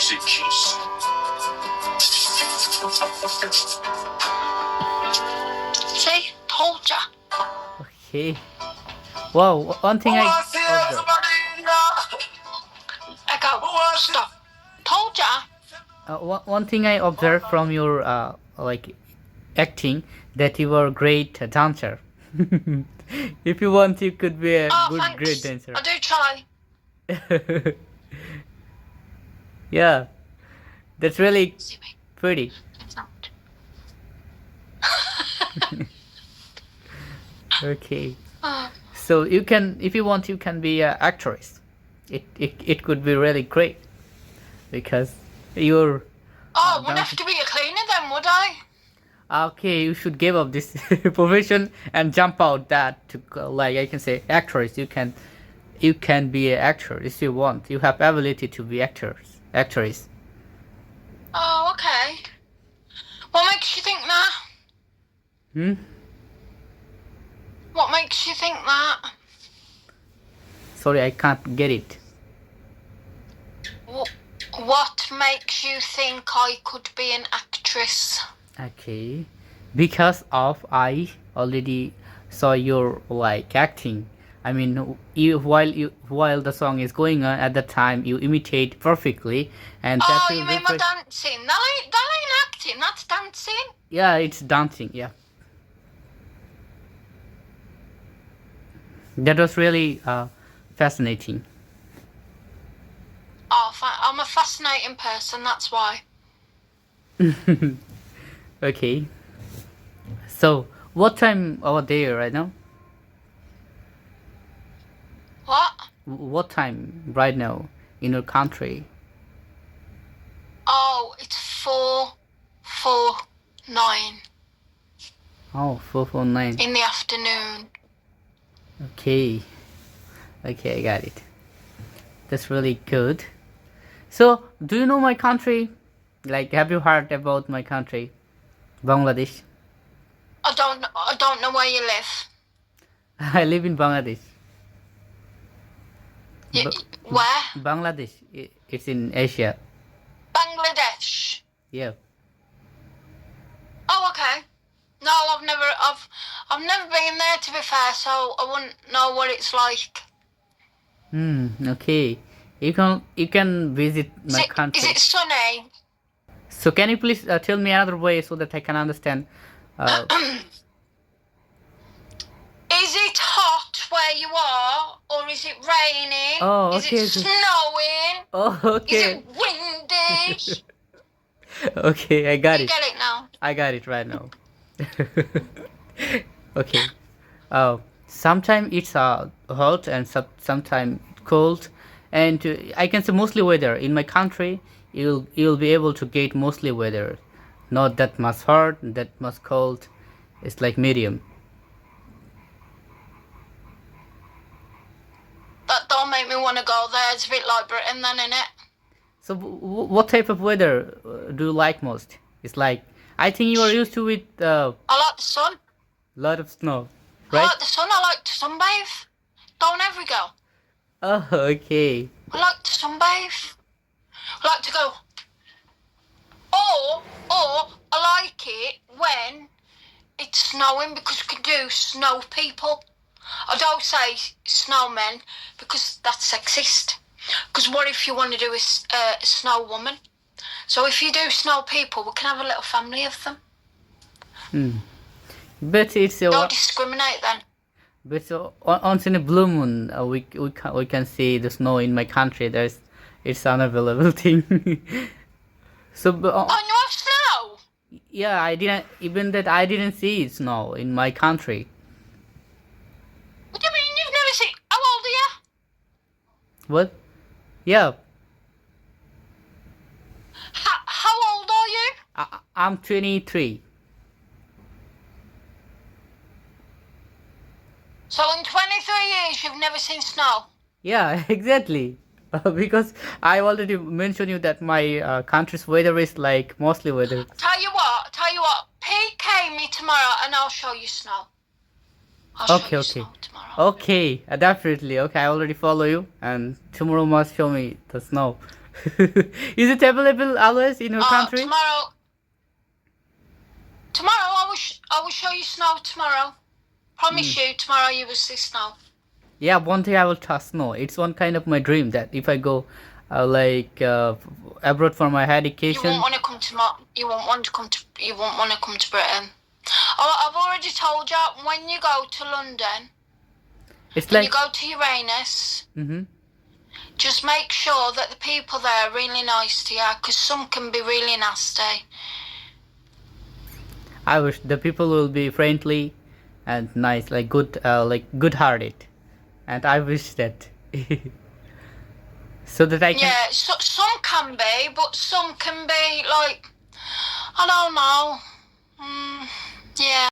See? Told ya. Okay. Wow, one thing I observed. Echo. Stop. Told ya. One thing I observed from your like acting, that you are a great dancer. If you want, you could be a Thanks. great dancer. I do try. Yeah, that's really See me. pretty. It's not. Okay, so you can, if you want, you can be an actress. It could be really great because you're. Oh, wouldn't have to be a cleaner then, would I? Okay, you should give up this profession and jump out that to like I can say actress. You can be an actor if you want. You have ability to be actress. Oh, okay. What makes you think that? What makes you think that? Sorry, I can't get it. What makes you think I could be an actress? Okay, because of I already saw your like acting. I mean, while the song is going on at the time, you imitate perfectly, and that will you mean my dancing? That ain't acting. That's dancing. Yeah, it's dancing. Yeah, that was really fascinating. Oh, I'm a fascinating person. That's why. Okay, so what time over there right now? What? What time right now in your country? Oh, it's 4:49 Oh, 4:49. in the afternoon. Okay, I got it. That's really good. So, do you know my country? Like, have you heard about my country, Bangladesh? I don't know where you live. I live in Bangladesh. Where? Bangladesh. It's in Asia. Bangladesh. Yeah. Oh, okay. No, I've never been there, to be fair, so I wouldn't know what it's like. Okay. You can visit my country. Is it sunny? So can you please tell me another way so that I can understand? Is it hot where you are, or is it raining? Oh, okay. Is it snowing? Oh, okay. Is it windy? Okay, I got You it. get it now? I got it right now. Okay. Sometimes it's hot and sometimes cold, and I can say mostly weather in my country. You'll be able to get mostly weather, not that much hot, that much cold. It's like medium. That don't make me want to go there. It's a bit like Britain then, innit? So what type of weather do you like most? It's like, I think you are used to it. I like the sun. Lot of snow, I right? like the sun. I like to sunbathe. Don't every go. Oh, okay. I like to sunbathe. I like to go. Or I like it when it's snowing because you can do snow people. I don't say snowmen because that's sexist. Because what if you want to do a snow woman? So if you do snow people, we can have a little family of them. But it's Don't discriminate then. but once in a blue moon, we can see the snow in my country. It's unavailable thing. So Oh, you have snow? yeah, I didn't see snow in my country. What do you mean you've never seen? How old are you? What? Yeah, How old are you? I'm 23. So in 23 years you've never seen snow? Yeah, exactly. Because I already mentioned you that my country's weather is like mostly weather. Tell you what, PK me tomorrow and I'll show you snow. I'll show you Okay. snow tomorrow. Okay, definitely. Okay, I already follow you, and tomorrow must show me the snow. Is it available always in your country? Tomorrow I will show you snow tomorrow. Promise you, tomorrow you will see snow. Yeah, one day I will touch snow. It's one kind of my dream that if I go abroad for my You education, won't want to come to you won't want to come to Britain. Oh, I've already told you, when you go to London it's and like you go to Uranus, mm-hmm. just make sure that the people there are really nice to you, because some can be really nasty. I wish the people will be friendly and nice, like good-hearted, and I wish that so that I can. Yeah, some can be, but some can be like, I don't know. Yeah.